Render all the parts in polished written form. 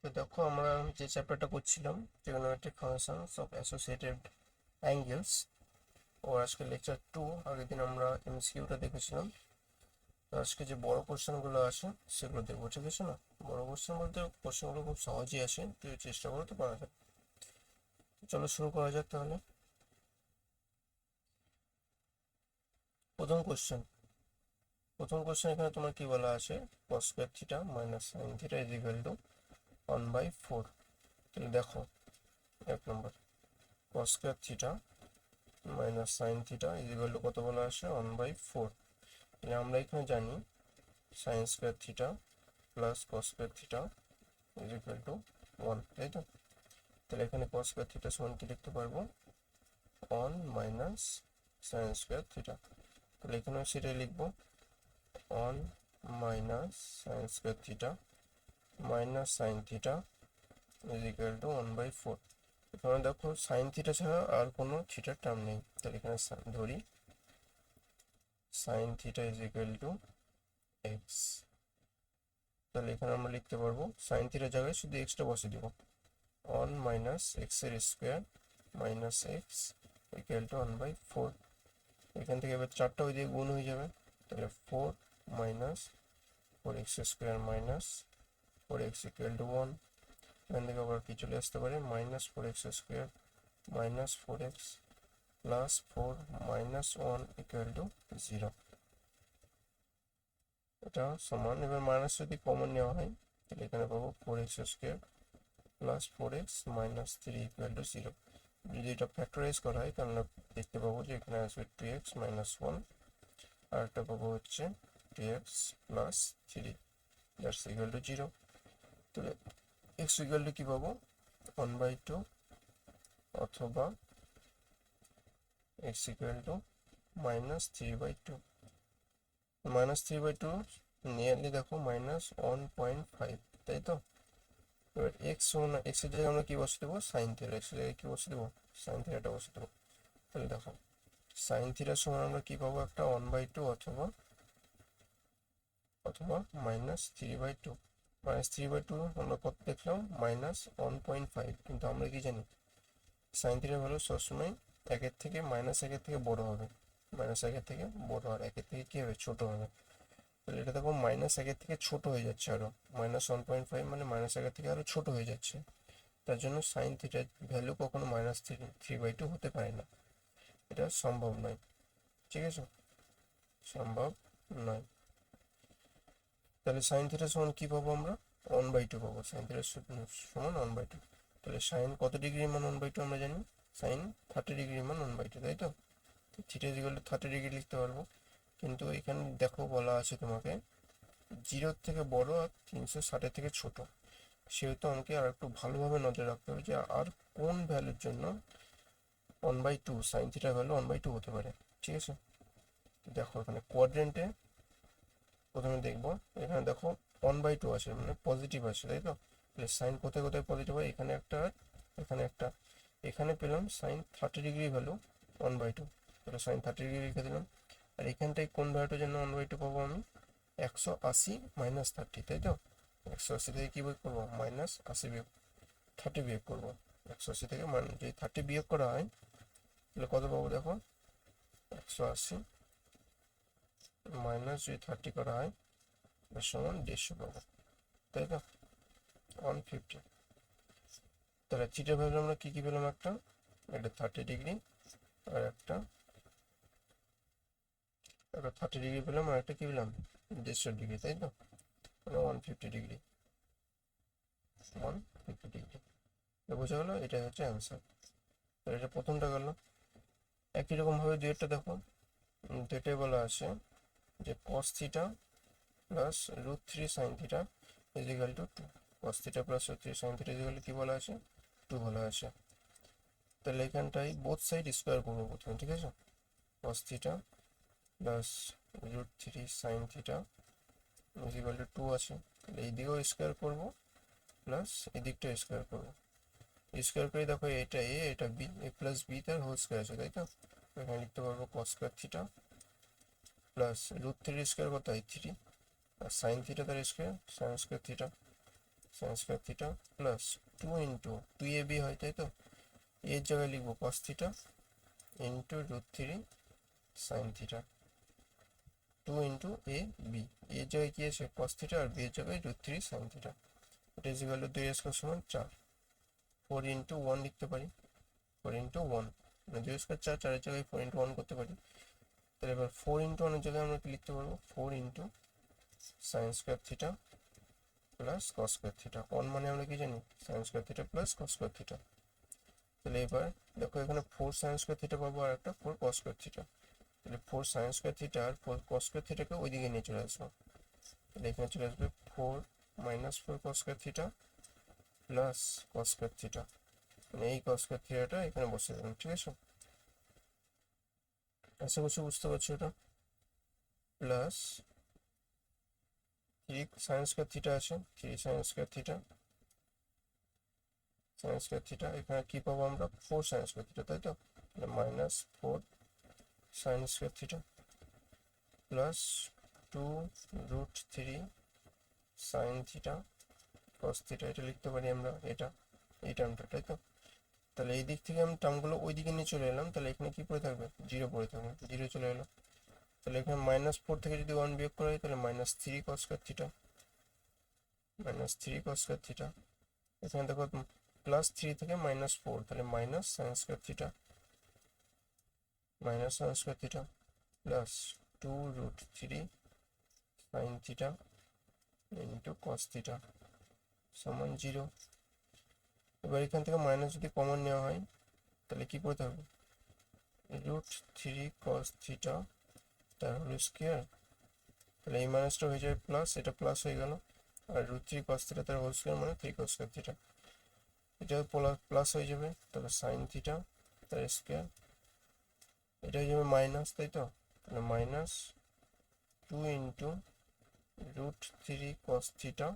তো দেখো আমরা যে চ্যাপ্টারটা করছিলাম trigonometric functions of associated angles, ও আজকে লেকচার 2। আগের দিন আমরা এমসিকিউটা দেখেছিলাম। তো আজকে যে বড় কোশ্চেনগুলো আছে সেগুলো দেখবো, ঠিক আছে না? বড় কোশ্চেন বলতে কোশ্চেনগুলো খুব সহজেই আসে, তুই চেষ্টা করো তো পারা যাবে। তো চলো শুরু করা যাক তাহলে। প্রথম কোশ্চেন এখানে তোমার কি বলা আছে? cos square theta minus sine theta is equal two 1/4। তাহলে দেখো, 1 নম্বর, cos square theta minus sine theta is equal two কত বলা আছে? 1/4। তাহলে আমরা এখানে জানি sign square theta plus cos square theta is equal to 1, তাই তো? তাহলে এখানে কস স্কোয়ার থিটা সমান কি লিখতে পারবো? 1 মাইনাস সাইন স্কোয়ার থিটা। তাহলে এখানেও সেটাই লিখবো, 1 minus sine square theta minus sine theta is equal two 1/4। এখানে দেখো সাইন থিটা ছাড়া আর কোনো থিটার টার্ম নেই, তাহলে এখানে ধরি sign theta is equal two x. তাহলে এখানে আমরা লিখতে পারবো সাইন থিটার জায়গায় শুধু এক্সটা বসিয়ে দিব, 1 মাইনাস এক্স এর square minus x equal to 1/4। এখান থেকে এবার চারটা ওই দিকে গুণ হয়ে যাবে, তাহলে 4 minus 4x square minus 4x equal to 1। এখান থেকে আবার কি চলে আসতে পারে? Minus 4x square minus 4x plus 4 minus 1 equal to 0। এটা সমান, এবার মাইনাস যদি কমন নেওয়া হয় তাহলে এখানে পাবো 4x square plus 4x minus 3 equal to 0। যদি এটা ফ্যাক্টরাইজ করা হয় তাহলে দেখতে পাবো যে এখানে আসবে 2x মাইনাস 1, আর একটা পাবো হচ্ছে 2x plus 3 that's equal two 0। তাহলে x ইকুয়াল টু কি পাবো? 1/2 অথবা x equal to minus 3/2। Minus 3/2 nearly দেখো মাইনাস 1.5, তাই তো? এবার এক্স সমান এক্স এর জায়গায় আমরা কি বসে দেবো? Sine theta. এক্স এর জায়গায় কি বসে দেবো? সাইন থিটাটা বসে দেবো। তাহলে দেখো সাইন থিটার সমান আমরা কি পাবো? একটা 1/2 অথবা অথবা -3/2। -3/2 আমরা কত দেখলাম? -1.5। কিন্তু আমরা কি জানি সাইন থিটার ভ্যালু সবসময় একের থেকে একের থেকে বড় হবে। একের থেকে বড়, আর একের থেকে কি হবে? ছোট হবে। তাহলে এটা দেখো একের থেকে ছোট হয়ে যাচ্ছে, আরো -1.5 মানে একের থেকে আরো ছোট হয়ে যাচ্ছে। তার জন্য সাইন থিটার ভ্যালু কখনো -3/2 হতে পারে না, এটা সম্ভব নয়। ঠিক আছে, সম্ভব নয়। তাহলে সাইন থিটা সমান কি পাবো আমরা? 1/2 পাবো। সাইন থিটা সমান 1/2। তাহলে সাইন কত ডিগ্রি মান 1/2 আমরা জানি? সাইন 30 ডিগ্রি মান 1/2, তাই তো? থিটা ইকুয়াল টু 30 ডিগ্রি লিখতে পারবো। কিন্তু এখানে দেখো বলা আছে তোমাকে 0 থেকে বড় আর 360 থেকে ছোট, সেহেতু আমাকে আর একটু ভালোভাবে নজর রাখতে হবে যে আর কোন ভ্যালুর জন্য 1/2 সাইন থিটার ভ্যালু 1/2 হতে পারে। ঠিক আছে, দেখো এখানে কোয়াড্রেন্টে প্রথমে দেখবো, এখানে দেখো 1/2 আছে মানে পজিটিভ আছে, তাই তো? তাহলে সাইন কোথায় কোথায় পজিটিভ হয়? এখানে একটা আর এখানে একটা। এখানে পেলাম সাইন 30 ডিগ্রি ভ্যালু 1/2, তাহলে সাইন 30 ডিগ্রি লিখে দিলাম। আর এখানটায় কোন ভ্যালুটার জন্য 1/2 পাবো আমি? 180 মাইনাস 30, তাই তো? 180 থেকে কি বিয়োগ করবো? -80 বিয়োগ 30 বিয়োগ করবো। 180 থেকে যদি 30 বিয়োগ করা হয় তাহলে কত পাবো? দেখো 180 মাইনাস যদি 30 করা হয় তার সমান 150 পাবো, তাই তো? 150। তাহলে থিটা ভ্যালু আমরা কি কি পেলাম? একটা 30 ডিগ্রি, আর একটা 30 ডিগ্রি পেলাম, আর একটা কি পেলাম? 150 ডিগ্রি, তাই তো? মানে 150 ডিগ্রি, 150 ডিগ্রি। বোঝা গেল? এটাই হচ্ছে অ্যান্সার। তাহলে এটা প্রথমটা গেল। একই রকম ভাবে দুইটা দেখো, দুইটাই বলা আছে যে cos theta plus √3 sine theta is equal to 2। cos theta plus √3 sine theta is equal two কি বলা আছে? 2 বলা আছে। তাহলে এখানটায় বোথ সাইড স্কোয়ার করবো প্রথমে, ঠিক আছে? cos theta plus √3 sine theta is equal to 2 আছে, তাহলে এই দিকেও স্কোয়ার করবো প্লাস এদিকটাও স্কোয়ার করবো। স্কোয়ার করে দেখো এটা এ এটা বি, এ প্লাস বি তার হোল স্কোয়ার আছে, তাই তো? এখানে লিখতে পারবো cos square theta plus √3 square কত হয়? 3, আর সাইন থিটা তার square, sign square theta. Sign square theta plus 2 into 2ab হয়, তাই তো, এর জায়গায় লিখবো cos theta into √3 sine theta, 2 into a b, এর জায়গায় কি আছে কস থিটা আর বি এর জায়গায় √3 সাইন থিটা। এটা ইজ ইকুয়াল টু 2 স্কোয়ার সমান 4, 4 ইন্টু 1 লিখতে পারি, 4 ইন্টু 1 মানে 2 স্কোয়ার 4, 4 জায়গায় 4 ইন্টু 1 করতে পারি। তাহলে এবার 4 ইন্টু 1 এর জায়গায় আমরা কি লিখতে পারবো, 4 into sign square theta plus cos square theta, 1 মানে আমরা কি জানি sign square theta plus cos square theta. তাহলে এবার দেখো এখানে 4 সাইন স্কোয়ার থিটা পাবো আর একটা 4 কস স্কোয়ার থিটা। তাহলে 4 সাইন স্কোয়ার থিটা আর 4 কস স্কোয়ার থিটাকে ওইদিকে নিয়ে চলে আসবো। তাহলে এখানে চলে আসবে 4 মাইনাস 4 কস square theta plus cos square theta, মানে এই কস স্কোয়ার থিটাটা এখানে বসে দিলাম, ঠিক আছে। আশা করছি বুঝতে পারছো এটা। প্লাস 3 সাইন স্কোয়ার থিটা আছে, 3 sign square theta, sign square theta এখানে কি পাবো আমরা 4 সাইন স্কোয়ার থিটা, তাই তো, তাহলে minus 4 sign square theta plus 2√3 sine theta cos theta, এটা লিখতে পারি আমরা, এটা এই টার্মটা, তাই তো। তাহলে এই দিক থেকে আমি টার্মগুলো ওই দিকে নিয়ে চলে এলাম, তাহলে এখানে কি পড়ে থাকবে 0 পড়ে থাকবে, 0 চলে এলো। তাহলে এখানে -4 থেকে যদি 1 বিয়োগ করা হয় তাহলে -3 কস স্কোয়ার থিটা, -3 কস স্কোয়ার থিটা। এখানে দেখো +3 থেকে -4, তাহলে minus sine square theta, minus sine square theta plus 2√3 sine theta into cos theta সমান 0। এবার এখান থেকে মাইনাস যদি কমন নেওয়া হয় তাহলে কি করতে হবে, √3 কস থিটা তার হোল স্কোয়ার, তাহলে এই মাইনাসটা হয়ে যাবে প্লাস, এটা প্লাস হয়ে গেল, আর √3 কস থিটা তার হোল স্কোয়ার মানে 3 কস স্কোয়ার থিটা, এটা প্লাস হয়ে যাবে, তাহলে সাইন থিটা তার স্কোয়ার, এটা হয়ে যাবে মাইনাস, তাই তো, তাহলে -2 into √3 cos theta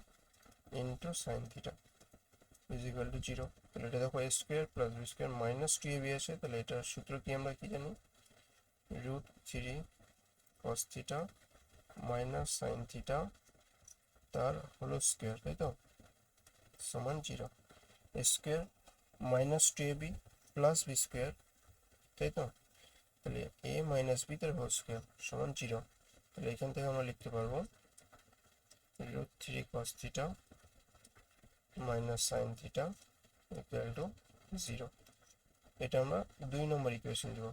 into sine theta is equal two 0। তাহলে এটা দেখো a square plus b square minus 2ab আছে, তাহলে এটার সূত্র কি আমরা কি জানি, √3 cos theta minus sine theta তার হোল স্কোয়ার, তাই তো, সমান 0। a square minus 2ab plus b square, তাই তো, তাহলে a মাইনাস b তার হোল স্কোয়ার সমান 0। তাহলে এখান থেকে আমরা লিখতে পারবো √3 cos theta minus sine theta equal two 0। এটা আমরা 2 নম্বর ইকুয়েশন দেবো।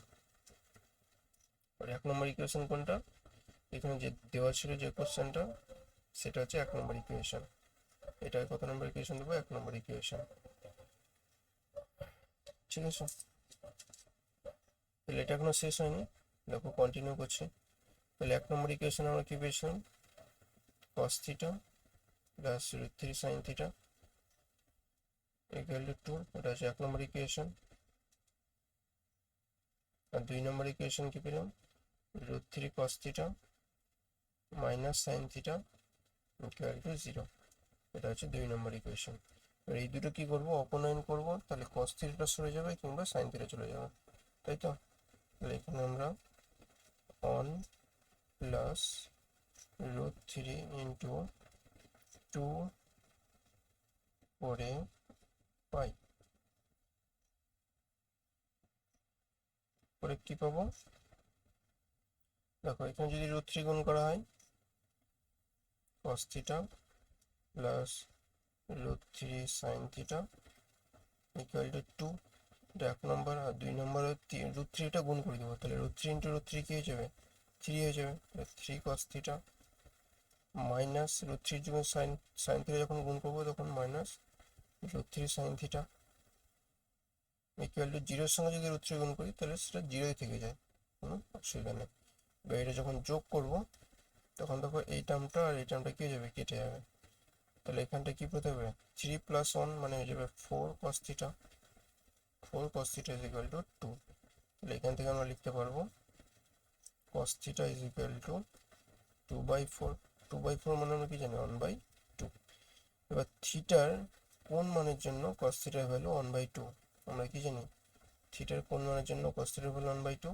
আর 1 নম্বর ইকুয়েশন কোনটা, এখানে যে দেওয়া ছিল যে কোশ্চেনটা সেটা হচ্ছে 1 নম্বর ইকুয়েশন। এটা কত নম্বর ইকুয়েশন দেবো, 1 নম্বর ইকুয়েশন, ঠিক আছে। তাহলে এটা এখনো শেষ হয়নি, দেখো কন্টিনিউ করছি। তাহলে 1 নম্বর ইকুয়েশন আমরা কি পেয়েছিলাম, cos theta plus √3 sine theta equal to 2, এটা হচ্ছে 1 নম্বর ইকুয়েশন। আর 2 নম্বর ইকুয়েশন কি পেলাম, √3 cos theta minus sine theta equal two 0, এটা হচ্ছে 2 নম্বর ইকুয়েশন। এবার এই দুটো কি করব, অপনয়ন করব, তাহলে cos থিটাটা সরে যাবে কিংবা সাইন থিটা চলে যাবে, তাই তো। তাহলে এখানে আমরা 1 প্লাস √3 ইন্টু 2 করে পাই, পরে কি পাবো, দেখো এখানে যদি √3 গুণ করা হয় cos theta plus √3 sine theta equal to 2, এটা 1 নম্বর। আর 2 নম্বরে √3টা গুণ করে দেবো, তাহলে √3 ইন্টু √3 কি হয়ে যাবে 3 হয়ে যাবে, 3 cos থিটা মাইনাস √3 যখন সাইন থিটা যখন গুণ করবো তখন minus √3 sine theta equal two 0 এর সঙ্গে যদি √3 গুণ করি তাহলে সেটা 0ই থেকে যায়, কোনো অসুবিধা নেই। এবার এটা যখন যোগ করব তখন দেখো এই টার্মটা আর এই টার্মটা কি হয়ে যাবে, কেটে যাবে। তাহলে এখানটা কি পেতে হবে, 3 + 1 মানে হয়ে যাবে 4 cos theta, 4 cos theta is equal to 2। তাহলে এখান থেকে আমরা লিখতে পারবো cos theta is equal two 2/4, 2/4 মানে আমরা কি জানি 1/2। এবার থিটার কোন মানের জন্য cos থিটার ভ্যালু 1/2, আমরা কি জানি থিটার কোন মানের জন্য cos থিটার ভ্যালু 1/2,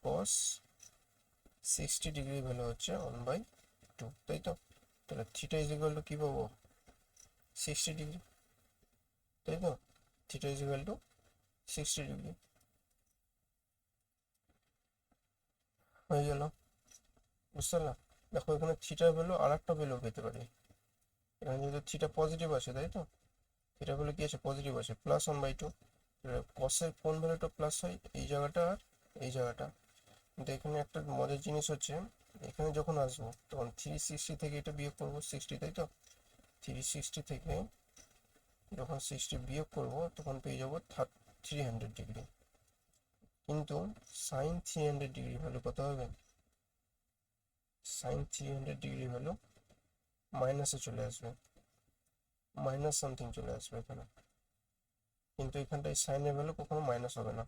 cos 60 ডিগ্রি ভ্যালু হচ্ছে 1/2, তাই তো। তাহলে থিটা ইজ ইকুয়াল টু কি পাবো 60 ডিগ্রি, তাই তো? Theta is equal to 60 degree হয়ে গেল, বুঝতে পারলাম? দেখো এখানে থিটার ভ্যালু আর একটা ভ্যালু পেতে পারি, এখানে যেহেতু থিটা পজিটিভ আছে, তাই তো? থিটা ভ্যালু কি আছে? পজিটিভ আছে, +1/2। কসের কোন ভ্যালুটা প্লাস হয়? এই জায়গাটা আর এই জায়গাটা। কিন্তু এখানে একটা মজার জিনিস হচ্ছে, এখানে যখন আসবো তখন 360 থেকে এটা বিয়োগ করবো 60, তাই তো? 360 থেকে যখন 60 বিয়োগ করবো তখন পেয়ে যাবো 300 ডিগ্রি। কিন্তু সাইন 300 ডিগ্রি ভ্যালু কত হবে? সাইন 300 ডিগ্রি ভ্যালু মাইনাসে চলে আসবে, মাইনাস সামথিং চলে আসবে এখানে। কিন্তু এখানটায় সাইনের ভ্যালু কখনো মাইনাস হবে না।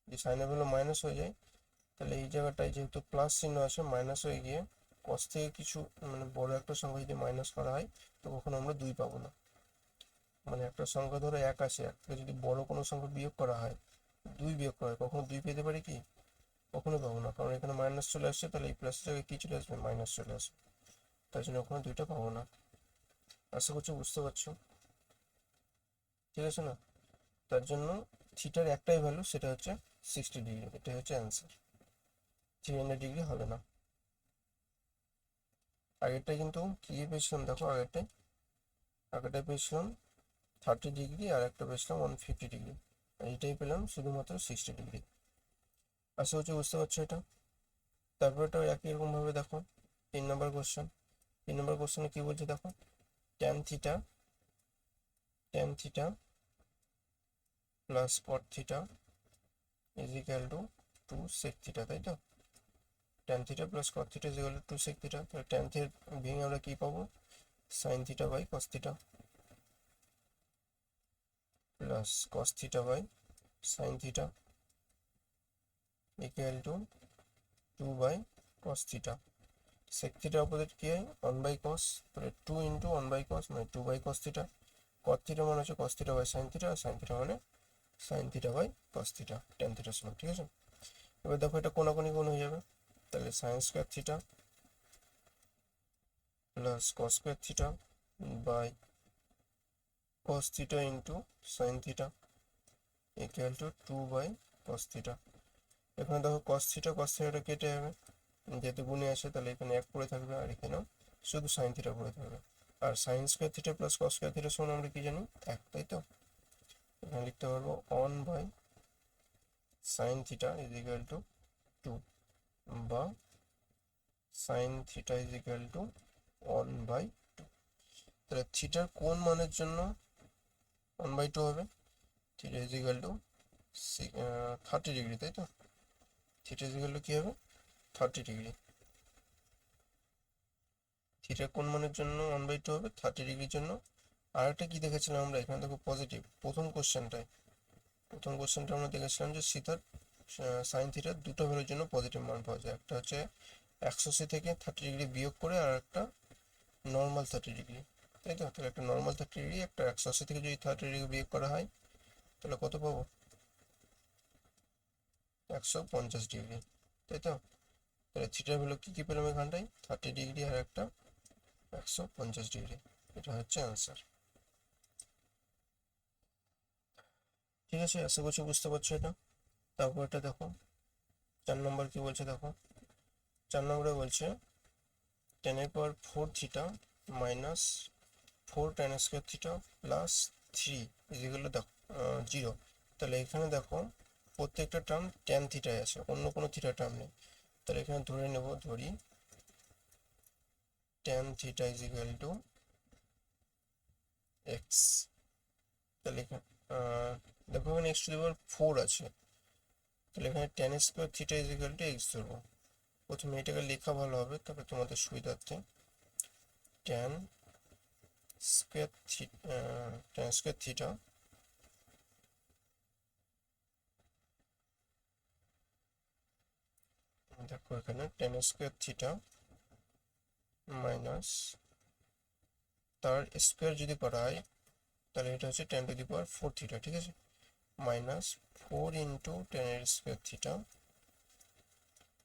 যদি সাইনের ভ্যালু মাইনাস হয়ে যায় তাহলে এই জায়গাটায় যেহেতু প্লাস চিহ্ন আছে, মাইনাস হয়ে গিয়ে কস থেকে কিছু মানে বড় একটা সংখ্যা যদি মাইনাস করা হয় তো কখনো আমরা 2 পাবো না। মানে একটা সংখ্যা ধরো 1 আছে, এক থেকে যদি বড় কোনো সংখ্যা বিয়োগ করা হয়, 2 বিয়োগ করা হয়, কখনো 2 পেতে পারি কি? কখনো পাবো না, কারণ এখানে মাইনাস চলে আসছে, তাহলে এই প্লাসের জায়গায় কি চলে আসবে? মাইনাস চলে আসবে। তাই জন্য কখনো 2টা পাবো না। আশা করছি বুঝতে পারছো, ঠিক আছে না? তার জন্য থিটার একটাই ভ্যালু, সেটা হচ্ছে 60 ডিগ্রি। এটাই হচ্ছে অ্যান্সার, 300 ডিগ্রি হবে না। আগেরটাই কিন্তু কি পেয়েছিলাম দেখো, আগেরটাই পেয়েছিলাম 30 ডিগ্রি আর একটা পেয়েছিলাম 150 ডিগ্রি, এইটাই পেলাম শুধুমাত্র 60 ডিগ্রি। আশা করছি বুঝতে পারছো এটা। তারপরেটাও একই রকম ভাবে দেখো, 3 নম্বর কোশ্চেন। 3 নম্বর কোশ্চেনে কি বলছে দেখো, tan theta plus cot theta is equal to 2 sec theta, তাই তো? Tan theta plus cot theta is equal to 2 sec theta. তাহলে ট্যান থিটা ভেঙে আমরা কি পাবো? Sine theta by cos theta plus cos theta by sine theta equal to 2 by cos theta. Sec থিটার opposite কি হয়? 1 বাই কস, তাহলে 2 into 1 by cos মানে 2 by cos theta. Cot theta মানে হচ্ছে cos theta by sine theta, আর sine theta মানে sine theta by cos theta, tan থিটার সমান, ঠিক আছে? এবার দেখো এটা কোনাকুনি কোণ হয়ে যাবে, তাহলে sine square theta plus cos square theta by cos theta into sine theta equal to 2 by cos theta. এখানে দেখো কস থিটাটা কেটে যাবে, যেহেতু গুণে আসে তাহলে এখানে 1 পড়ে থাকবে, আর এখানেও শুধু সাইন থিটা পড়ে থাকবে। আর sine square theta plus cos square থিটার সমান আমরা কি জানি? 1, তাই তো? এখানে লিখতে পারবো 1 by sine theta is equal to 2, বা sine theta is equal to 1 by 2। তাহলে থিটার কোন মানের জন্য 1/2 হবে? Theta is equal to 30 degree, তাই তো? থিটা ইজ ইকুয়াল টু কি হবে? 30 ডিগ্রি। থিটার কোন মানের জন্য 1/2 হবে? 30 ডিগ্রির জন্য। আর একটা কি দেখেছিলাম আমরা, এখানে দেখো পজিটিভ, প্রথম কোশ্চেনটা আমরা দেখেছিলাম যে থিটার সাইন থিটার দুটো ভ্যালুর জন্য পজিটিভ মান পাওয়া যায়। একটা হচ্ছে 180 থেকে 30 ডিগ্রি বিয়োগ করে, আর একটা নর্মাল 30 ডিগ্রি, তাই তো? তাহলে একটা নর্মাল 30 ডিগ্রি, একটা 180 থেকে যদি 30 ডিগ্রি বিয়োগ করা হয় তাহলে কত পাবো? 150 ডিগ্রি, তাই তো? তাহলে থিটার ভ্যালু কি কি পেলাম এখানটায়? 30 ডিগ্রি আর একটা 150 ডিগ্রি। এটা হচ্ছে অ্যান্সার, ঠিক আছে? আশা করছি বুঝতে পারছো এটা। তারপর এটা দেখো, 4 নম্বর কি বলছে দেখো। 4 নম্বরে বলছে tan এর power 4 theta minus 4 tan square theta plus 3 equal দেখো 0। তাহলে এখানে দেখো প্রত্যেকটা টার্ম ট্যান থিটায় আছে, অন্য কোনো থিটা টার্ম নেই। তাহলে এখানে ধরি tan theta is equal two x. তাহলে এখানে দেখো এখানে এক্স টু দি পাওয়ার 4 আছে, তাহলে এখানে tan square theta is equal two x ধরবো। প্রথমে এটাকে লেখা ভালো হবে, তারপরে তোমাদের সুবিধার্থে ট্যান স্কোয়ার থিটা দেখো এখানে ট্যান স্কোয়ার থিটা মাইনাস তার স্কোয়ার যদি করা হয় তাহলে এটা হচ্ছে tan to the power 4 theta, ঠিক আছে? মাইনাস 4 ইন্টু ট্যান এর square theta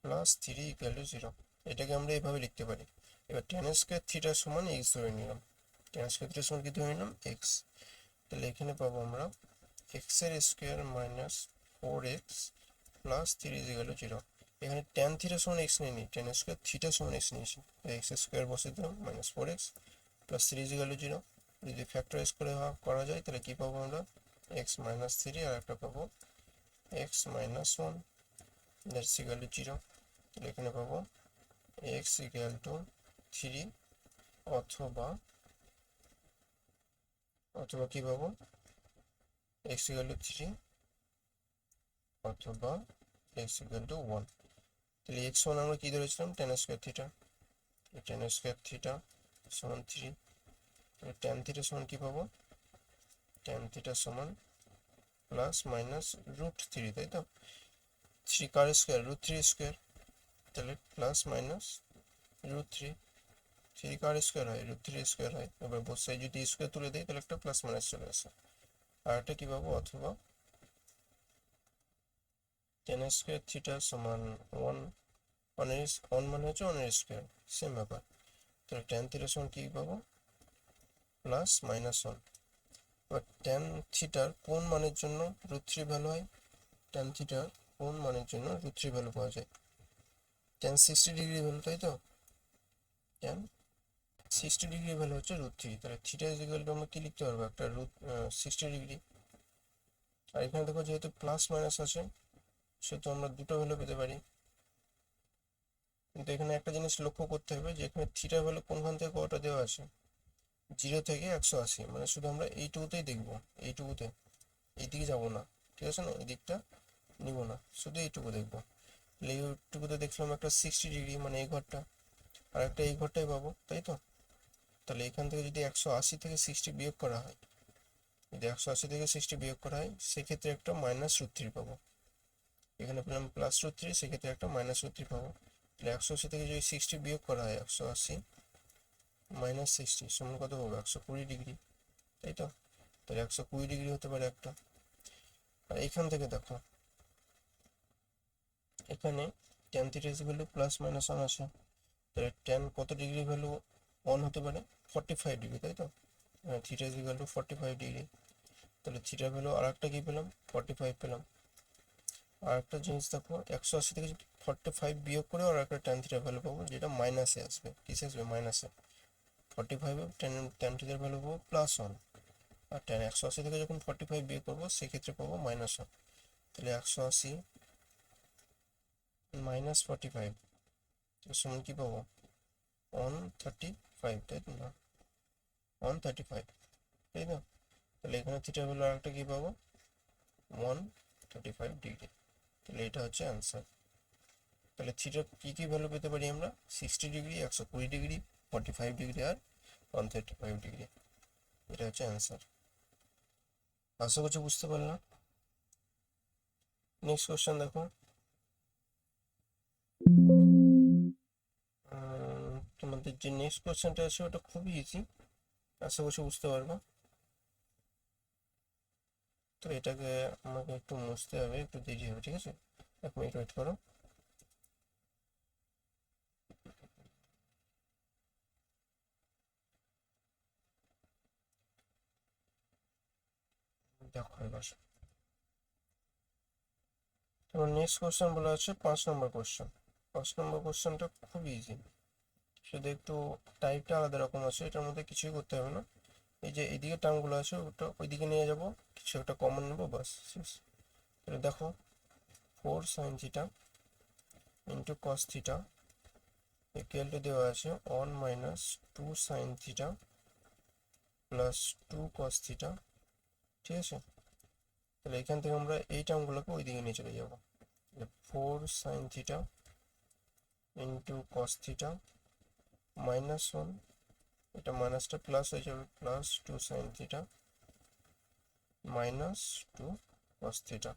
plus 3 equal to 0। এটাকে আমরা এইভাবে লিখতে পারি। এবার ট্যান স্কোয়ার থিটার সমান এক্স ধরে নিলাম, tan স্কোয়ার থিটা সমান কি ধরে নিলাম এক্স, তাহলে এখানে পাবো আমরা এক্স এর square minus 4x plus 3 equal to 0। এখানে tan থিটা সমান এক্স নিয়ে নিই, tan স্কোয়ার থিটা সমান এক্স নিয়েছি, এক্স স্কোয়ার বসে দিলাম minus 4x plus 3 equal to 0। যদি ফ্যাক্টরাইজ করে করা যায় তাহলে কি পাবো আমরা এক্স মাইনাস 3 আর একটা পাবো x minus 1 that's equal two 0। তাহলে এখানে পাবো এক্স ইকুয়াল টু 3 অথবা কি পাবো এক্স ইকুয়াল টু 3 অথবা এক্স ইকুয়াল টু 1। তাহলে এক্স ওয়ান আমরা কি ধরেছিলাম tan square theta, tan square theta সমান 3। তাহলে tan থিটা সমান কি পাবো tan থিটা সমান প্লাস মাইনাস √3, তাই তো 3 কার স্কোয়ার √3 স্কোয়ার, তাহলে প্লাস মাইনাস √3, 3 কার স্কোয়ার হয় √3 স্কোয়ার হয়, এবার বোথ সাইড যদি স্কোয়ার তুলে দিই তাহলে একটা প্লাস মাইনাস চলে আসে। আর একটা কি পাবো অথবা tan স্কোয়ার থিটা সমান 1 মানে হচ্ছে 1 স্কোয়ার, সেম ব্যাপার। তাহলে tan থিটা সমান কি পাবো প্লাস মাইনাস 1। এবার tan থিটার কোন মানের জন্য √3 ভ্যালু হয়, tan থিটার কোন মানের জন্য √3 ভ্যালু পাওয়া যায়, tan 60 ডিগ্রি ভ্যালু, তাই তো tan 60 ডিগ্রি ভ্যালু হচ্ছে √3। তাহলে থিটা ইজ ইকুয়াল টু আমরা কি লিখতে পারবো একটা √60 ডিগ্রি। আর এখানে দেখো যেহেতু প্লাস মাইনাস আছে সেহেতু আমরা দুটো ভ্যালু পেতে পারি, কিন্তু এখানে একটা জিনিস লক্ষ্য করতে হবে যে এখানে থিটা ভ্যালু কোনখান থেকে কতটা দেওয়া আছে 0 থেকে 180, মানে শুধু আমরা এইটুকুতেই দেখবো, এইটুকুতে, এইদিকে যাবো না, ঠিক আছে না, এই দিকটা নিব না, শুধু এইটুকু দেখবো। তাহলে এইটুকুতে দেখলাম একটা 60 ডিগ্রি মানে এই ঘরটা, আর একটা এই ঘরটাই পাবো, তাই তো। তাহলে এখান থেকে যদি 180 থেকে 60 বিয়োগ করা হয়, যদি 180 থেকে 60 বিয়োগ করা হয় সেক্ষেত্রে একটা মাইনাস √3 পাবো, এখানে পেলাম প্লাস √3, সেক্ষেত্রে একটা মাইনাস √3 পাবো। তাহলে 180 থেকে যদি 60 বিয়োগ করা হয় 180 মাইনাস 60 সমান কত পাবো 120 ডিগ্রি, তাই তো। তাহলে 120 ডিগ্রি হতে পারে একটা। আর এখান থেকে দেখো এখানে tan theta is equal two plus minus 1 আছে, তাহলে tan কত ডিগ্রি ভ্যালু 1 হতে পারে 45 ডিগ্রি, তাই তো। Theta is equal two 45 degree, তাহলে থিটার ভ্যালু আর একটা কি পেলাম 45 পেলাম। আর একটা জিনিস দেখো 180 থেকে যদি 45 বিয়োগ করে আর একটা tan থিটার ভ্যালু পাবো যেটা মাইনাসে আসবে, কিসে আসবে মাইনাসে, 45 tan থিটার ভ্যালু পাবো +1, আর tan 180 থেকে যখন 45 বিয়োগ করবো সেক্ষেত্রে পাবো -1। তাহলে 180 - 45 সমান কি পাবো 135, তাই তো না 135, তাই তো। তাহলে এখানে থিটার ভ্যালু আর একটা কি পাবো 135 ডিগ্রি, তাহলে এটা হচ্ছে অ্যান্সার। তাহলে থিটার কি ভ্যালু পেতে পারি আমরা 60 ডিগ্রি, 120 ডিগ্রি, 45 ডিগ্রি আর 135 ডিগ্রি, এটা হচ্ছে অ্যান্সার। আশা করছি বুঝতে পারলাম। নেক্সট কোশ্চেন দেখো, তোমাদের যে নেক্সট কোশ্চেনটা আছে ওটা খুবই ইজি, আশা করছি বুঝতে পারবো। তো এটাকে আমাকে একটু মুছতে হবে, একটু দেরি হবে, ঠিক আছে, 1 মিনিট ওয়েট করো। দেখো এবার তোমার নেক্সট কোশ্চেন বলা আছে 5 নম্বর কোশ্চেন। 5 নম্বর কোশ্চেনটা খুব ইজি, শুধু একটু টাইপটা আলাদা রকম আছে, এটার মধ্যে কিছুই করতে হবে না। এই যে এইদিকে টার্মগুলো আছে ওটা ওইদিকে নিয়ে যাব, কিছু একটা কমন নেবো বাস শেষ। তাহলে দেখো 4 sin theta into cos theta equal two দেওয়া আছে 1 - 2 sin theta plus 2 cos theta, ঠিক আছে। তাহলে এখান থেকে আমরা এই টার্মগুলোকে ওইদিকে নিয়ে চলে যাব, 4 sin theta into cos theta -1, এটা মাইনাসটা প্লাস হয়ে যাবে plus 2 sin theta -2 cos theta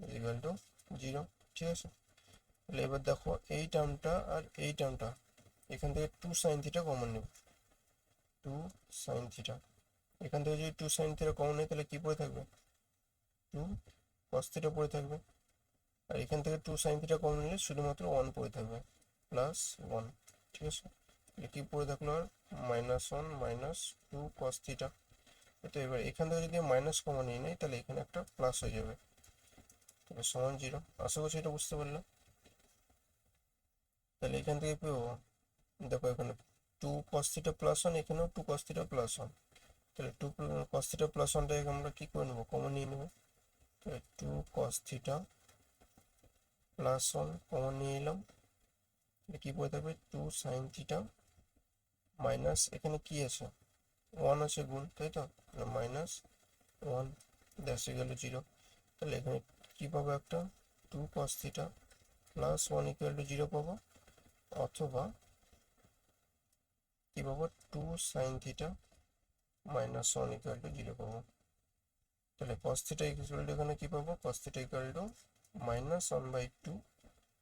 equal two 0, ঠিক আছে। তাহলে এবার দেখো এই টার্মটা আর এই টার্মটা এখান থেকে 2 sin থিটা কমন নেব, 2 sin থিটা, এখান থেকে যদি 2 sin থিটা কমন নেই তাহলে কি পড়ে থাকবে 2 cos থিটা পড়ে থাকবে, আর এখান থেকে 2 sin থিটা কমন নিলে শুধুমাত্র 1 পড়ে থাকবে +1, ঠিক আছে। তাহলে কি পড়ে থাকলো আর -1 মাইনাস 2 cos থিটা। তো এবার এখান থেকে যদি মাইনাস কমন নিয়ে নেই তাহলে এখানে একটা প্লাস হয়ে যাবে, তাহলে সমান 0। আশা করছি এটা বুঝতে পারলাম। তাহলে এখান থেকে কি হবো, দেখো এখানে 2 cos থিটা প্লাস 1, এখানেও 2 cos থিটা প্লাস 1, তাহলে 2 cos থিটা প্লাস 1টাকে আমরা কি করে নেবো, কমন নিয়ে নেবো। তাহলে 2 cos থিটা প্লাস 1 কমন নিয়ে নিলাম, কি পড়ে থাকবে 2 sin থিটা মাইনাস, এখানে কি আছে 1 আছে গুণ, তাই তো, -1 দ্যাটস ইকুয়াল টু 0। তাহলে এখানে কি পাবো, একটা 2 cos theta plus 1 equal to 0 পাবো, অথবা কি পাবো 2 sin theta minus 1 equal to 0 পাবো। তাহলে cos থিটা ইকুয়াল টু এখানে কি পাবো, cos থিটা ইকুয়াল টু -1/2,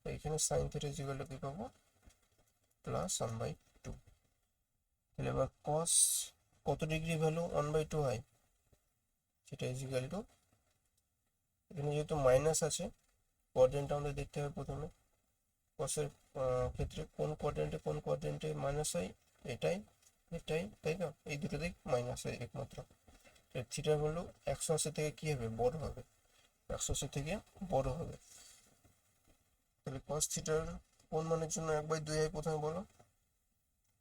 এখানে sin থিটা ইকুয়াল টু কি পাবো, +1/2। তাহলে এবার cos কত ডিগ্রি ভ্যালু 1/2 হয়, সেটা ইকুয়াল টু, এখানে যেহেতু মাইনাস আছে কোয়াড্রেন্ট আমাদের দেখতে হবে প্রথমে। কসের ক্ষেত্রে কোন কোয়াড্রেন্টে মাইনাস হয়, এটাই এটাই, তাই তো, এই দুটো দিক মাইনাস হয় একমাত্র। থিটার ভ্যালু 180 থেকে কি হবে, বড় হবে, 180 থেকে বড় হবে। তাহলে cos থিটার কোন মানের জন্য 1/2 হয় প্রথমে বলো,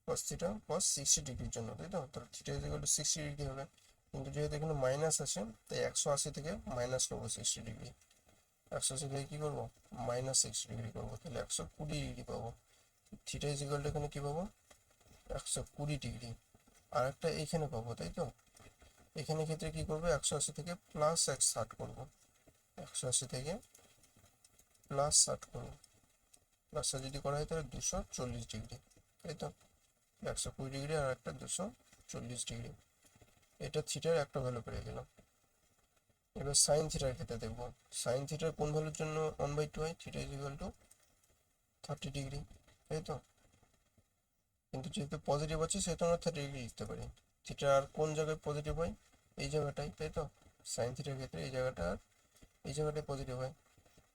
cos থিটা cos 60 ডিগ্রির জন্য, তাই তো, তাহলে থিটা ইকুয়াল টু 60 ডিগ্রি হবে। কিন্তু যেহেতু এখানে মাইনাস আছে তাই 180 থেকে মাইনাস করবো 60 ডিগ্রি, 180 থেকে কি করবো, -60 ডিগ্রি করবো, তাহলে 120 ডিগ্রি পাবো। থিটা ইকুয়াল টু এখানে কি পাবো, 120 ডিগ্রি। আর একটা এইখানে পাবো, তাই তো, এখানে ক্ষেত্রে কি করবো, 180 থেকে +60 করবো, 180 থেকে +60 করবো, প্লাসটা যদি করা হয় তাহলে 240 ডিগ্রি, তাই তো, 120 ডিগ্রি আর একটা 240 ডিগ্রি। এটা থিটার একটা ভ্যালু পেয়ে গেলাম। এবার সাইন থিটার ক্ষেত্রে দেখবো, সাইন থিটার কোন ভ্যালুর জন্য 1/2 হয়, থিটা ইকুয়াল টু 30 ডিগ্রি, তাই তো, কিন্তু যেহেতু পজিটিভ আছে সেহেতু আমরা 30 ডিগ্রি লিখতে পারি। থিটা আর কোন জায়গায় পজিটিভ হয়, এই জায়গাটাই, তাই তো, সাইন থিটার ক্ষেত্রে এই জায়গাটা আর এই জায়গাটাই পজিটিভ হয়।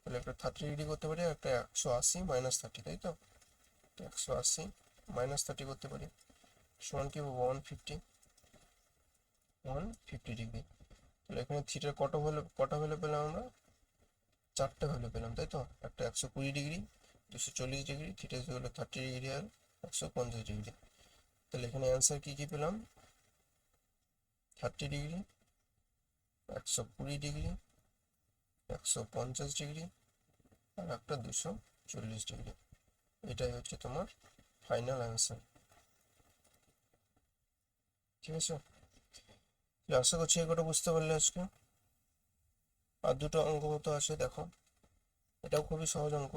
তাহলে একটা 30 ডিগ্রি করতে পারি আর একটা 180 -30, তাই তো, 180 -30 করতে পারি, সমান কি পাবো 150 ডিগ্রি। তাহলে এখানে থিটার কটা ভ্যালু পেলাম আমরা, 4টে ভ্যালু পেলাম, তাই তো, একটা 120 ডিগ্রি, 240 ডিগ্রি, থিটা হলো 30 ডিগ্রি আর 150 ডিগ্রি। তাহলে এখানে অ্যান্সার কি কি পেলাম, 30 ডিগ্রি, 120 ডিগ্রি, 150 ডিগ্রি আর একটা 240 ডিগ্রি। এটাই হচ্ছে তোমার ফাইনাল অ্যান্সার। ঠিক আছে, আশা করছি এগুলো বুঝতে পারলে আজকে। আর দুটো অঙ্ক মতো আছে, দেখো এটাও খুবই সহজ অঙ্ক,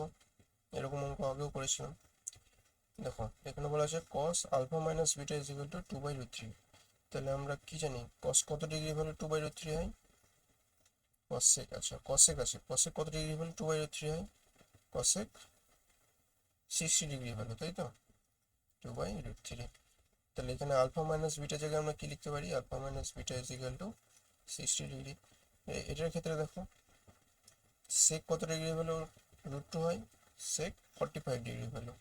এরকম অঙ্ক আগেও করেছিলাম। দেখো এখানে বলা আছে cos alpha minus beta is equal to 2/√3। তাহলে আমরা কি জানি cos কত ডিগ্রি ভ্যালু 2/√3 হয়, cosec, আচ্ছা cosec আছে, cosec কত ডিগ্রি ভ্যালু 2/√3 হয়, cosec 60 ডিগ্রি ভ্যালু, তাই তো, 2/√3। তাহলে এখানে আলফা মাইনাস বিটা জায়গায় আমরা কি লিখতে পারি, alpha minus beta is equal to 60 degree. এটার ক্ষেত্রে দেখো sec কত ডিগ্রি ভ্যালু √2 হয়, sec 45 degree value,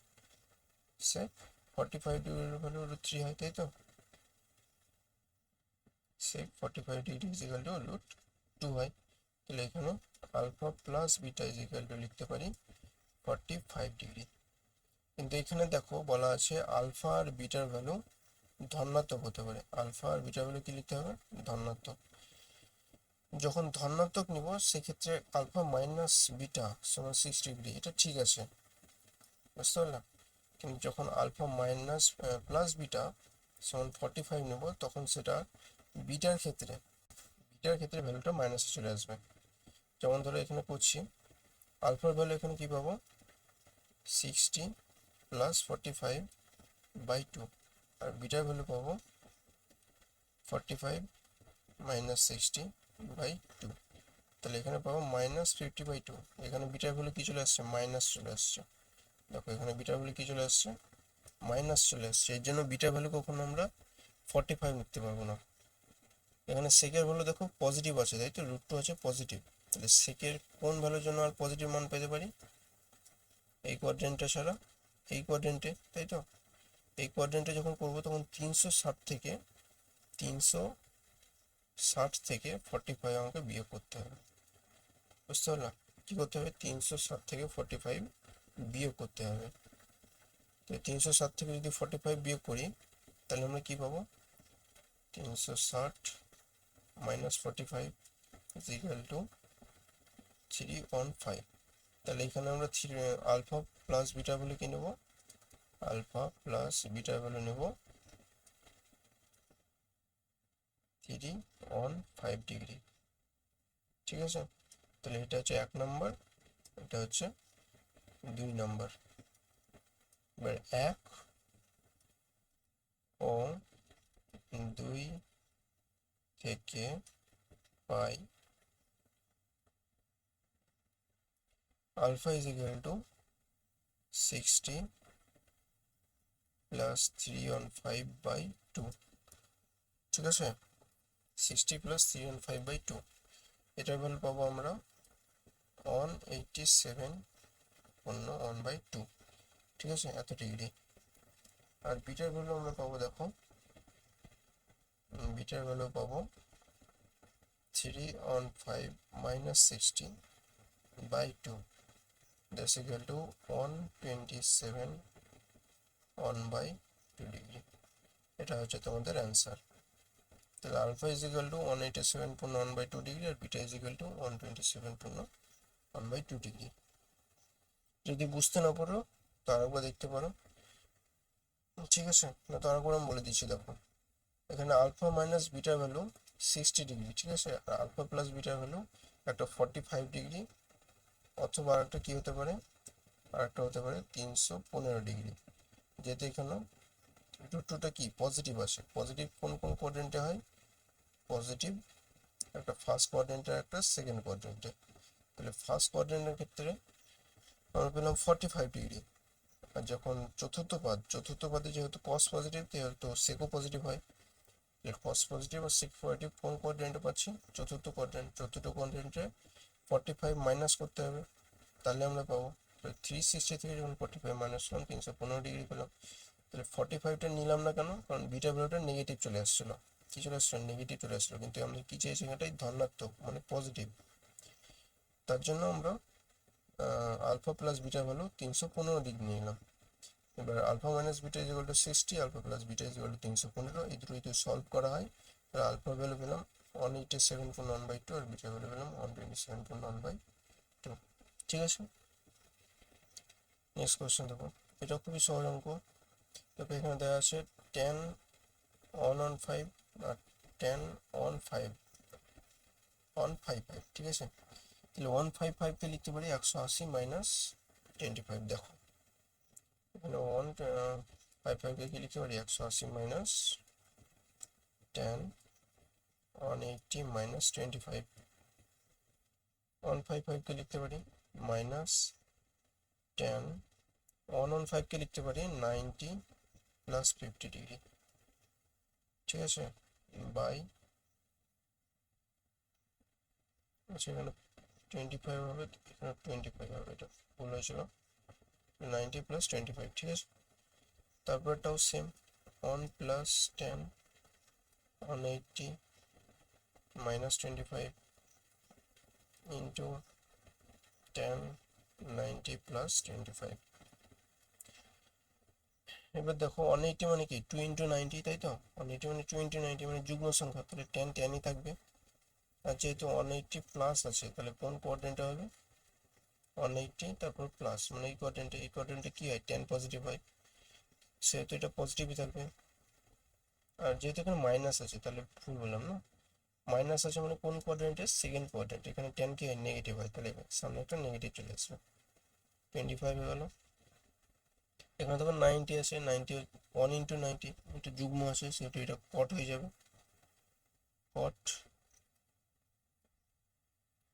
sec 45 degree value √3 হয়, তাই তো, sec 45 degree is equal to √2 হয়। তাহলে এখানে alpha plus beta is equal to লিখতে পারি 45 ডিগ্রি। কিন্তু এখানে দেখো বলা আছে আলফা আর বিটার ভ্যালু ধনাত্মক হতে পারে, আলফা আর বিটার ভ্যালু কি লিখতে হবে, ধনাত্মক। যখন ধনাত্মক নিব সেক্ষেত্রে আলফা মাইনাস বিটা সমান 6 ডিগ্রি, এটা ঠিক আছে, বুঝতে পারলাম। কিন্তু যখন আলফা মাইনাস প্লাস বিটা সমান 45 নেব তখন সেটা বিটার ক্ষেত্রে ভ্যালুটা মাইনাসে চলে আসবে। যেমন ধরো এখানে করছি, আলফার ভ্যালু এখানে কি পাবো, 60 + 45/2, আর বিটার ভ্যালু পাবো 45 - 60/2। তাহলে এখানে পাবো -50/2। এখানে বিটার ভ্যালু কি চলে আসছে, মাইনাস চলে আসছে। দেখো এখানে বিটার ভ্যালু কি চলে আসছে, মাইনাস চলে আসছে, এর জন্য বিটার ভ্যালু কখনো আমরা 45 লিখতে পারবো না। এখানে সেকের ভ্যালু দেখো পজিটিভ আছে, তাই তো, √2 আছে পজিটিভ। তাহলে সেকের কোন ভ্যালুর জন্য আর পজিটিভ মান পেতে পারি, এই কোয়াড্রেন্টটা ছাড়া এই কোয়াড্রেন্টে, তাই তো, এই কোয়াড্রেন্টে যখন করবো তখন 360 থেকে 45 আমাকে বিয়োগ করতে হবে। বুঝতে পারলাম? কি করতে হবে? 360 থেকে 45 বিয়োগ করতে হবে। তো 360 থেকে যদি 45 বিয়োগ করি তাহলে আমরা কি পাবো? 360 মাইনাস 45 ইজ ইকুয়াল টু 315। তাহলে এখানে আমরা আলফা প্লাস বিটা ভ্যালু কি নেব? আলফা প্লাস বিটা ভ্যালু নেব 315 ডিগ্রি। ঠিক আছে, তাহলে এটা হচ্ছে 1 নম্বর, এটা হচ্ছে 2 নম্বর। এবার 1 ও 2 থেকে পাই alpha is equal to 60 plus 315/2। ঠিক আছে, 60 প্লাস 315/2, এটার ভ্যালু পাবো আমরা 187.1/2। ঠিক আছে, এত ডিগ্রি। আর বিটার ভ্যালু আমরা পাবো, দেখো বিটার ভ্যালু পাবো 315 minus 60/2, that's equal to 127.1/2 degree. এটা হচ্ছে তোমাদের অ্যান্সার। তাহলে alpha is equal to 187.1/2 degree আর beta is equal to 127.1/2 degree. যদি বুঝতে না পারো তো আরেকবার দেখতে পারো। ঠিক আছে, না তো আরেকবার আমি বলে দিচ্ছি। দেখো এখানে alpha minus beta value 60 degree, ঠিক আছে, আর আলফা প্লাস বিটা ভ্যালু একটা 45 ডিগ্রি, অথবা আরেকটা কি হতে পারে, আরেকটা হতে পারে 315 ডিগ্রি। যেহেতু এখানে দুটোটা কি পজিটিভ আসে, পজিটিভ কোন কোন কোয়াড্রেন্টে হয়? পজিটিভ একটা ফার্স্ট কোয়াড্রেন্টে, একটা সেকেন্ড কোয়াড্রেন্টে। তাহলে ফার্স্ট কোয়াড্রেন্টের ক্ষেত্রে আমরা পেলাম 45 ডিগ্রি, আর যখন চতুর্থ পাদে যেহেতু কস পজিটিভ সেহেতু সেকও পজিটিভ হয়। কস পজিটিভ আর সেক পজিটিভ কোন কোয়াড্রেন্টে পাচ্ছি? চতুর্থ কোয়াড্রেন্টে 45 মাইনাস করতে হবে, তাহলে আমরা পাবো 360 থেকে যখন 45 মাইনাস করলাম 315 ডিগ্রি পেলাম। তাহলে 45টা নিলাম না কেন? কারণ বিটা ভ্যালুটা নেগেটিভ চলে আসছিলো। কি চলে আসছিলো? নেগেটিভ চলে আসছিলো, কিন্তু আমরা কি চাইছি এটাই ধনাত্মক মানে পজিটিভ। তার জন্য আমরা alpha plus beta value 315 degree নিলাম। এবার alpha minus beta is equal to 60, alpha plus beta is equal to 315। এই দুটো যদি সলভ করা হয় তাহলে আলফা ভ্যালু পেলাম 187.1/2 আর বিটা ভ্যালু পেলাম 127.1/2। ঠিক আছে, নেক্সট কোয়েশ্চেন দেখো, এটা খুবই সহজ অঙ্ক। দেখো এখানে দেওয়া আছে 10 on 5 আর 10 on 5 155। ঠিক আছে, তাহলে 155কে লিখতে পারি 180 মাইনাস 25। দেখো এখানে 155কে কি লিখতে পারি? 180 মাইনাস 10 180 মাইনাস 25। 155কে লিখতে পারি মাইনাস 10 115কে লিখতে পারি 90 প্লাস 50 ডিগ্রি। ঠিক আছে, বাই, আচ্ছা এখানে 25 হবে, এখানে 25 হবে, এটা ভুল হয়েছিল, 90 প্লাস 25। ঠিক আছে, তারপরটাও same, 1 plus 10 180 minus 25 into 10 90 plus 25। এবার দেখো 180 মানে কি 2 ইন্টু 90, তাই তো? 180 মানে 2 ইন্টু 90 মানে যুগ্ম সংখ্যা, তাহলে 10 10ই থাকবে। আর যেহেতু 180 প্লাস আছে তাহলে কোন কোয়াড্রেন্টে হবে? 180 তারপর প্লাস, মানে এই কোয়াড্রেন্টে কি হয়? 10 পজিটিভ হয়, সেহেতু এটা পজিটিভই থাকবে। আর যেহেতু এখানে মাইনাস আছে তাহলে ভুল বললাম না, মাইনাস আছে মানে কোন কোয়াড্রেন্টে? Second quadrant. এখানে 10 কি হয়? নেগেটিভ হয়, তাহলে সামনে একটা নেগেটিভ চলে আসবে, 25 হয়ে গেল। এখানে তখন 90 আছে, 90 1 ইন্টু 90, এটা যুগ্ম আছে সেহেতু এটা কট হয়ে যাবে, কট।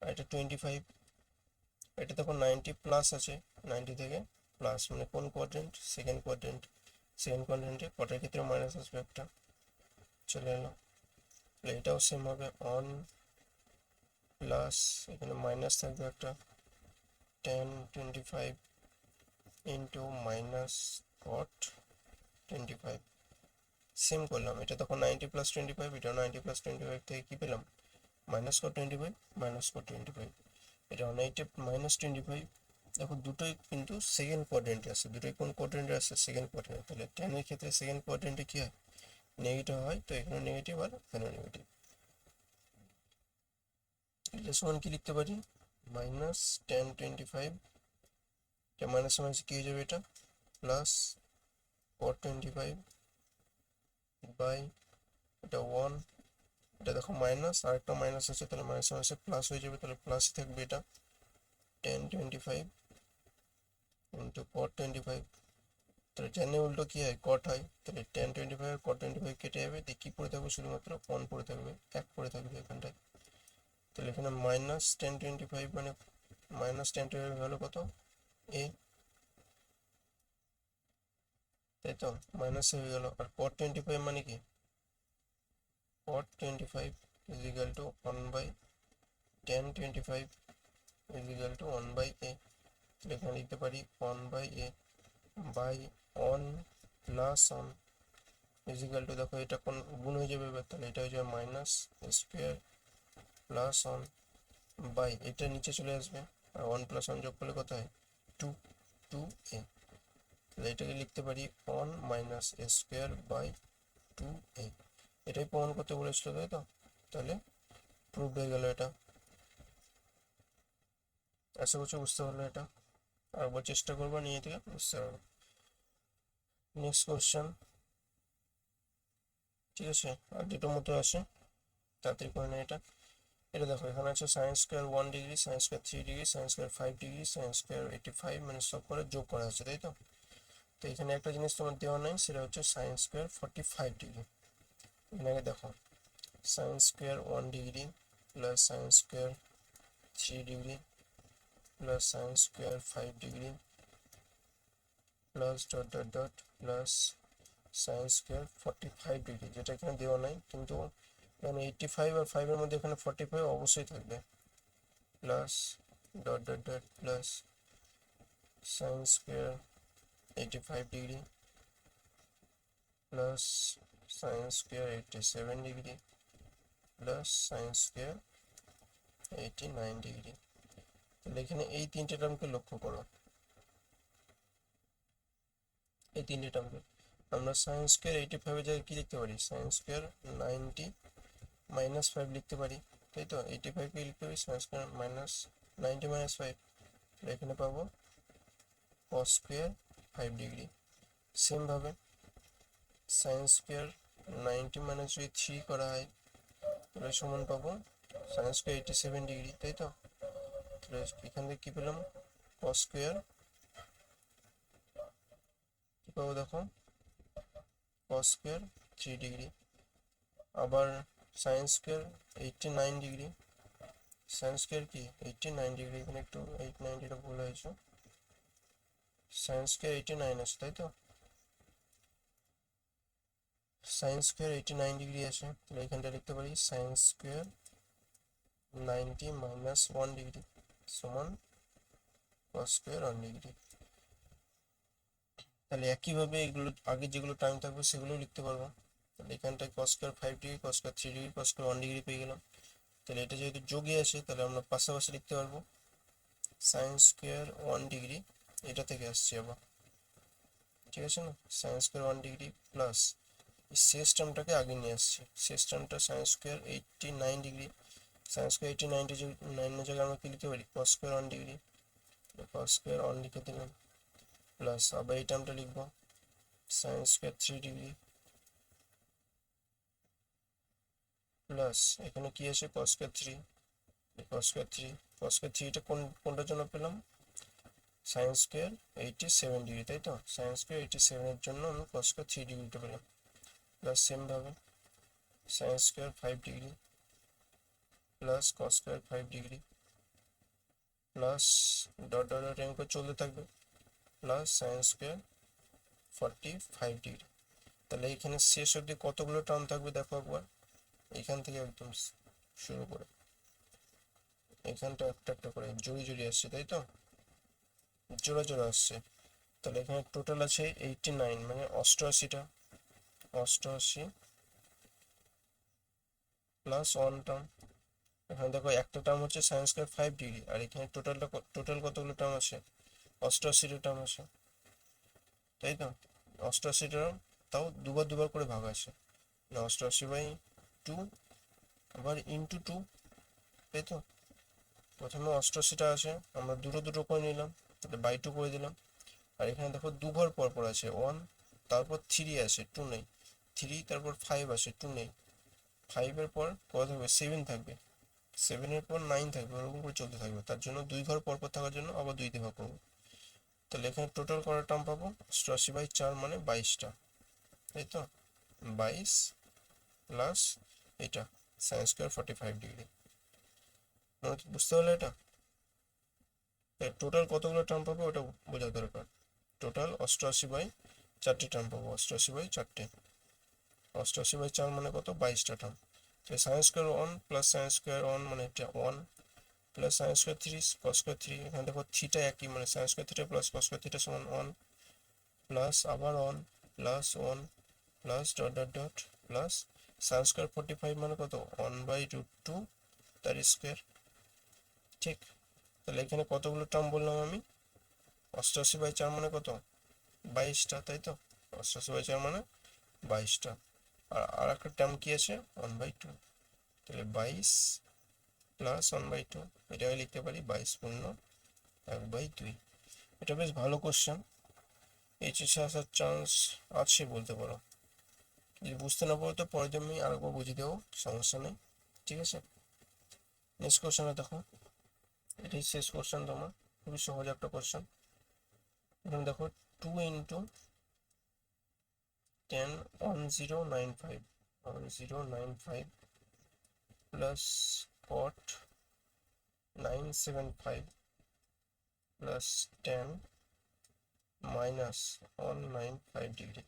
আর এটা 25, এটা তখন 90 প্লাস আছে, 90 থেকে প্লাস মানে কোন কোয়াড্রেন্ট? সেকেন্ড কোয়াড্রেন্টে কটের ক্ষেত্রে মাইনাস আসবে একটা, চলে এলো। তাহলে এটাও সেম হবে, 1 প্লাস এখানে মাইনাস থাকবে একটা 10 25 ইন্টু মাইনাস কট 25 সেম করলাম, এটা তখন 90 প্লাস 25, এটা 90 প্লাস 25 থেকে কি পেলাম মাইনাস কট 25 মাইনাস কট 25, এটা 180 মাইনাস 25। দেখো দুটোই কিন্তু সেকেন্ড কোয়াড্রেন্টে আছে, দুটোই কোন কোয়াড্রেন্টে আছে সেকেন্ড কোয়াড্রেন্টে, তাহলে 10 এর ক্ষেত্রে সেকেন্ড কোয়াড্রেন্টে কি হয় নেগেটিভ হয়, তো এখানে নেগেটিভ আর এখানে নেগেটিভ। এটা সমান কি লিখতে পারি মাইনাস 10 25, এটা মাইনাস মাইনাস কি হয়ে যাবে এটা প্লাস কট 25 বাই এটা 1, এটা দেখো মাইনাস আর একটা মাইনাস আছে, তাহলে মাইনাস মাইনাসে প্লাস হয়ে যাবে, তাহলে প্লাসই থাকবে এটা 10 25 ইন্টু কট 25, তাহলে 10 এ উল্টো কি হয় কট হয়, তাহলে 10 25 আর কট 25 কেটে যাবে, দিয়ে কি পড়ে থাকবে শুধুমাত্র 1 পড়ে থাকবে, 1 পড়ে থাকবে এখানটায়। তাহলে এখানে মাইনাস 10 25 মানে মাইনাস 10 25 হলো কত এ, তাই তো মাইনাস হয়ে গেল। আর কট 25 মানে কি cot 25 is equal to 1 by 10 25 is equal to 1 by a, তাহলে এখানে লিখতে পারি 1 by a by 1 plus 1 is equal to, দেখো এটা কোন গুণ হয়ে যাবে এবার, তাহলে এটা হয়ে যাবে মাইনাস স্কোয়ার প্লাস 1 বাই এটা নিচে চলে আসবে, আর 1 প্লাস 1 যোগ করলে কত হয় 2 2a, তাহলে এটাকে লিখতে পারি 1 মাইনাস স্কোয়ার বাই 2a, এটাই প্রমাণ করতে বলেছিল তাই তো, তাহলে প্রুভ হয়ে গেল এটা। আশা করছি বুঝতে পারলো এটা, আরেকবার চেষ্টা করবো নিয়ে থেকে বুঝতে পারবো। নেক্সট কোশ্চেন, ঠিক আছে আর দুটোর মতো আছে, তাড়াতাড়ি করে নেই এটা। এটা দেখো এখানে আছে sine square 1 degree, sine square 3 degree, sine square 5 degree, sine square 85, মানে সব করে যোগ করা আছে তাই তো। তো এখানে একটা জিনিস তোমার দেওয়া নাই, সেটা হচ্ছে সাইন স্কোয়ার 45 ডিগ্রি। এখানে দেখো sine square 1 degree plus sine square 3 degree plus sign square 5 degree plus dot dot dot plus sine square 45 degree, যেটা এখানে দেওয়া নাই, কিন্তু এখানে 85 আর 5 এর মধ্যে এখানে 45 অবশ্যই থাকবে, plus dot dot dot plus sine square 85 degree plus sine square 87 degree plus sign square 89 degree. তাহলে এখানে এই তিনটে টার্মকে লক্ষ্য করো, এই তিনটে টার্মকে আমরা সাইন স্কোয়ার 85 এর জায়গায় কি লিখতে পারি সাইন স্কোয়ার 90 মাইনাস 5 লিখতে পারি, তাই তো 85 কে লিখতে পারি সাইন স্কোয়ার মাইনাস 90 মাইনাস 5, এখানে পাবো কস স্কোয়ার 5 ডিগ্রি। সেম ভাবে সাইন স্কোয়ার 90 মাইনাস যদি 3 করা হয় তাহলে সমান পাবো সাইন স্কোয়ার 87 ডিগ্রি, তাই তো। তাহলে এখান থেকে কি পেলাম কস স্কোয়ার, কি পাবো দেখো কস স্কোয়ার 3 ডিগ্রি, আবার sign square 89 degree, sine square কি 89 ডিগ্রি, এখানে একটু 890টা ভুল হয়েছে, সাইন স্কোয়ার 89 আছে তাই তো, সাইন স্কোয়ার 89 ডিগ্রি আছে, তাহলে এখানটা লিখতে পারি সাইন স্কোয়ার 90 মাইনাস 1 ডিগ্রি সমান কস স্কোয়ার 1 ডিগ্রি। তাহলে একইভাবে এগুলো আগে যেগুলো টাইম থাকবে সেগুলো লিখতে পারবো, তাহলে এখানটায় কস square 5 degree, cos square 3 degree, cos square 1 degree পেয়ে গেলাম। তাহলে এটা যেহেতু যোগে আছে তাহলে আমরা পাশাপাশি লিখতে পারবো সাইন স্কোয়ার 1 ডিগ্রি, এটা থেকে আসছে আবার, ঠিক আছে না, সাইন স্কোয়ার 1 ডিগ্রি প্লাস শেষ টার্মটাকে আগে নিয়ে আসছি, শেষ টার্মটা sine square 89 degree, sine square 89 9 জায়গায় আমরা কি লিখতে পারি cos square 1 degree, cos square 1 লিখে দিলাম প্লাস আবার এই টার্মটা লিখবো সাইন স্কোয়ার 3 ডিগ্রি প্লাস এখানে কি আছে cos square 3, cos square 3, cos square 3টা কোনটার জন্য পেলাম সাইন স্কোয়ার 87 ডিগ্রি, তাই তো সাইন স্কোয়ার 87 এর জন্য আমি কস স্কোয়ার 3 ডিগ্রিটা পেলাম, প্লাস সেম ভাবে sine square 5 degree plus cos square 5 degree plus dot dot dot এম করে চলতে থাকবে প্লাস সাইন স্কোয়ার 45 ডিগ্রি। তাহলে এখানে শেষ অবধি কতগুলো টার্ম থাকবে দেখো একবার, এখান থেকে একদম শুরু করে এখানটা একটা একটা করে জড়ি জড়ি আসছে তাই তো, জোড়া জোড়া আসছে, তাহলে এখানে টোটাল আছে 89, মানে 88টা, 88 প্লাস 1 টার্ম। এখানে দেখো একটা টার্ম হচ্ছে সাইন স্কোয়ার 5 ডিগ্রি, আর এখানে টোটাল কতগুলো টার্ম আছে, 88টা টার্ম আছে, তাই তো? 88টা, তাও দুবার দুবার করে ভাগ আছে, 88/2 আবার ইন্টু 2, তাই তো? প্রথমে 88টা আছে, আমরা দুটো দুটো করে নিলাম, তাহলে বাই 2 করে দিলাম। আর এখানে দেখো দুঘর পর পর আছে 1, তারপর 3 আছে, 2 নেই, 3, তারপর 5 আছে, 2 নেই, 5-এর পর কত থাকবে, 7 থাকবে, 7-এর পর 9 থাকবে, ওরকম করে চলতে থাকবে। তার জন্য 2 ঘর পর পর থাকার জন্য আবার 2 দিয়ে ভাগ করবো। তাহলে এখানে টোটাল করার টার্ম পাবো 88/4, মানে 22টা, তাই তো? 22 প্লাস এটা সাইন স্কোয়ার 45 ডিগ্রি। বুঝতে পারলে এটা? টোটাল কতগুলো টার্ম পাবো ওটা বোঝা দরকার। টোটাল 88/4 টার্ম পাবো, 88/4, 88/4 মানে কত, 22টা টার্ম। তাহলে sine square 1 plus sine square 1 মানে এটা 1, plus sine square 3 cos square 3, এখানে দেখো থিটা একই, মানে sign square theta plus cos square theta সমান 1, প্লাস আবার 1 plus 1 plus dot dot dot plus sine square 45 মানে কত, 1/√2 তার স্কোয়ার, ঠিক? তাহলে এখানে কতগুলো টার্ম বললাম আমি, 88/4 মানে কত, 22টা, তাই তো? 88/4 মানে 22টা। আর একটা টার্ম কি আছে, 1/2, তাহলে 22 প্লাস 1/2, এটাকে লিখতে পারি 22 পূর্ণ 1/2। এটা বেশ ভালো কোশ্চেন, এইচএসে আসার চান্স আছে বলতে পারো। যদি বুঝতে না পারো তো পরের দিন আমি আরেকবার বুঝিয়ে দেবো, সমস্যা নেই, ঠিক আছে? নেক্সট কোশ্চেনে দেখো, এটাই শেষ কোশ্চেন তোমার, খুবই সহজ একটা কোশ্চেন। এখানে দেখো 2 into 10 1095 plus cot 975 plus 10 minus 195 degree.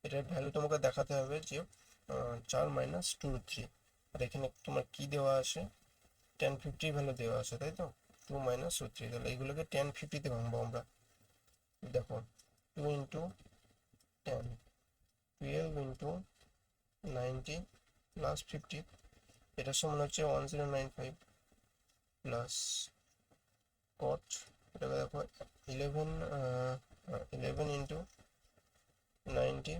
এটার ভ্যালু তোমাকে দেখাতে হবে যে 4 মাইনাস 2√3, আর এখানে তোমার কি দেওয়া আছে, 1050 ভ্যালু দেওয়া আছে, তাই তো? 2 মাইনাস √3, তাহলে এইগুলোকে 1050-তে ভাঙবো আমরা। দেখো 2 ইন্টু 10, 12 ইন্টু 90 প্লাস 50, এটার সমান হচ্ছে 1095 প্লাস কট, এটাকে দেখো 11 ইন্টু 90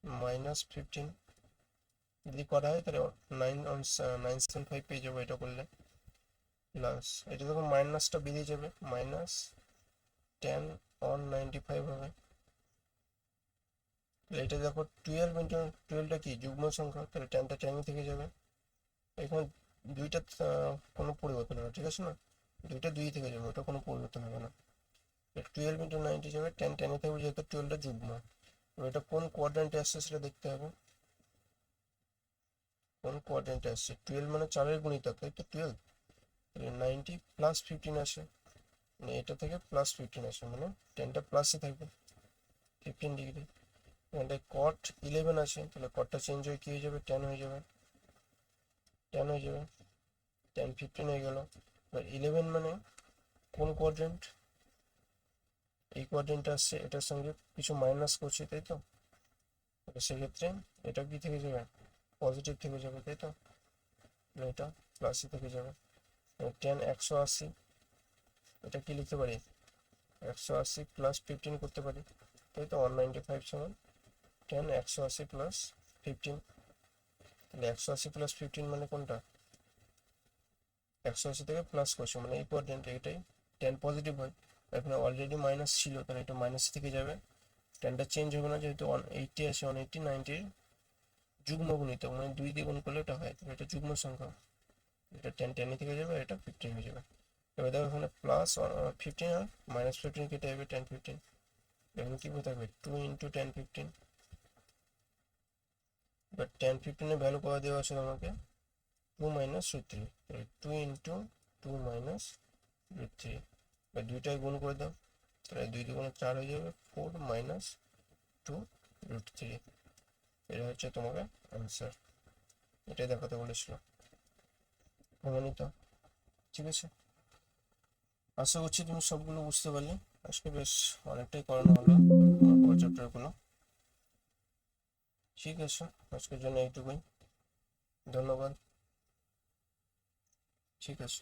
মাইনাস 15, যদি করা হয় তাহলে 975 পেয়ে যাবো এটা করলে, প্লাস এটা দেখো মাইনাসটা বেরিয়ে যাবে, মাইনাস 10/195 হবে। তাহলে এটা দেখো 12 ইন্টু 12টা কি যুগ্ম সংখ্যা, তাহলে 10টা 10ই থেকে যাবে। এখানে দুইটা কোনো পরিবর্তন হবে, ঠিক আছে না? দুইটা 2 থেকে যাবে, ওটা কোনো পরিবর্তন হবে না। 12 ইন্টু 90 যাবে, 10 10-এ থাকবে, যেহেতু 12টা যুগ্ম। এটা কোন কোয়াড্রেন্টে আসছে সেটা দেখতে হবে, কোন কোয়াড্রেন্টে আসছে। 12 মানে 4-এর গুণিতক, তাই তো 12, তাহলে 90 প্লাস 15 আসে, মানে এটা থেকে প্লাস 15 আসে, মানে 10টা প্লাসই থাকবে 15 ডিগ্রি। এখানটায় কট 11 আছে, তাহলে কটটা চেঞ্জ হয়ে কি হয়ে যাবে, 10 হয়ে যাবে, 10 হয়ে যাবে, 10 15 হয়ে গেল। এবার 11 মানে কোন কোয়াড্রেন্ট, এই কোয়াড্রেন্টে আসছে, এটার সঙ্গে কিছু মাইনাস করছি, তাই তো? সেক্ষেত্রে এটা কি থেকে যাবে, পজিটিভ থেকে যাবে, তাই তো? এটা প্লাসই থেকে যাবে। 10 180, এটা কি লিখতে পারি, 180 প্লাস 15 করতে পারি, তাই তো? 195 সমান 10 180 প্লাস 15, তাহলে 180 প্লাস 15 মানে কোনটা, 180 থেকে প্লাস করছে, মানে এই কোয়াড্রেন্ট, এটাই 10 পজিটিভ হয়। এখানে অলরেডি মাইনাস ছিল, তাহলে এটা মাইনাস থেকে যাবে, 10টা চেঞ্জ হবে না, যেহেতু 180 আছে, 180 90-র যুগ্ম গুণিতক, মানে 2 দিয়ে গুণ করলে এটা হয়, তাহলে এটা যুগ্ম সংখ্যা, এটা 10 10 থেকে যাবে, এটা 15 হয়ে যাবে। এবার দেখো এখানে প্লাস 15 আর মাইনাস 15 কেটে যাবে, 10 15, এখানে কি থাকবে 2 ইন্টু 10 15। এবার 10 15-এর ভ্যালু কত দেওয়া আছে তোমাকে, 2 মাইনাস √3, 2 ইন্টু 2 মাইনাস √3, এবার দুইটাই গুণ করে দাও, তাহলে 2 2 4 হয়ে যাবে, 4 মাইনাস 2√3, এটা হচ্ছে তোমাকে আনসার। এটাই দেখাতে বলেছিল, প্রমাণিত, ঠিক আছে? আশা করছি তুমি সবগুলো বুঝতে পারলে। আজকে বেশ অনেকটাই করানো হলো পুরো চ্যাপ্টারগুলো। ঠিক আছে, আজকের জন্য এইটুকুই। ধন্যবাদ। ঠিক আছে।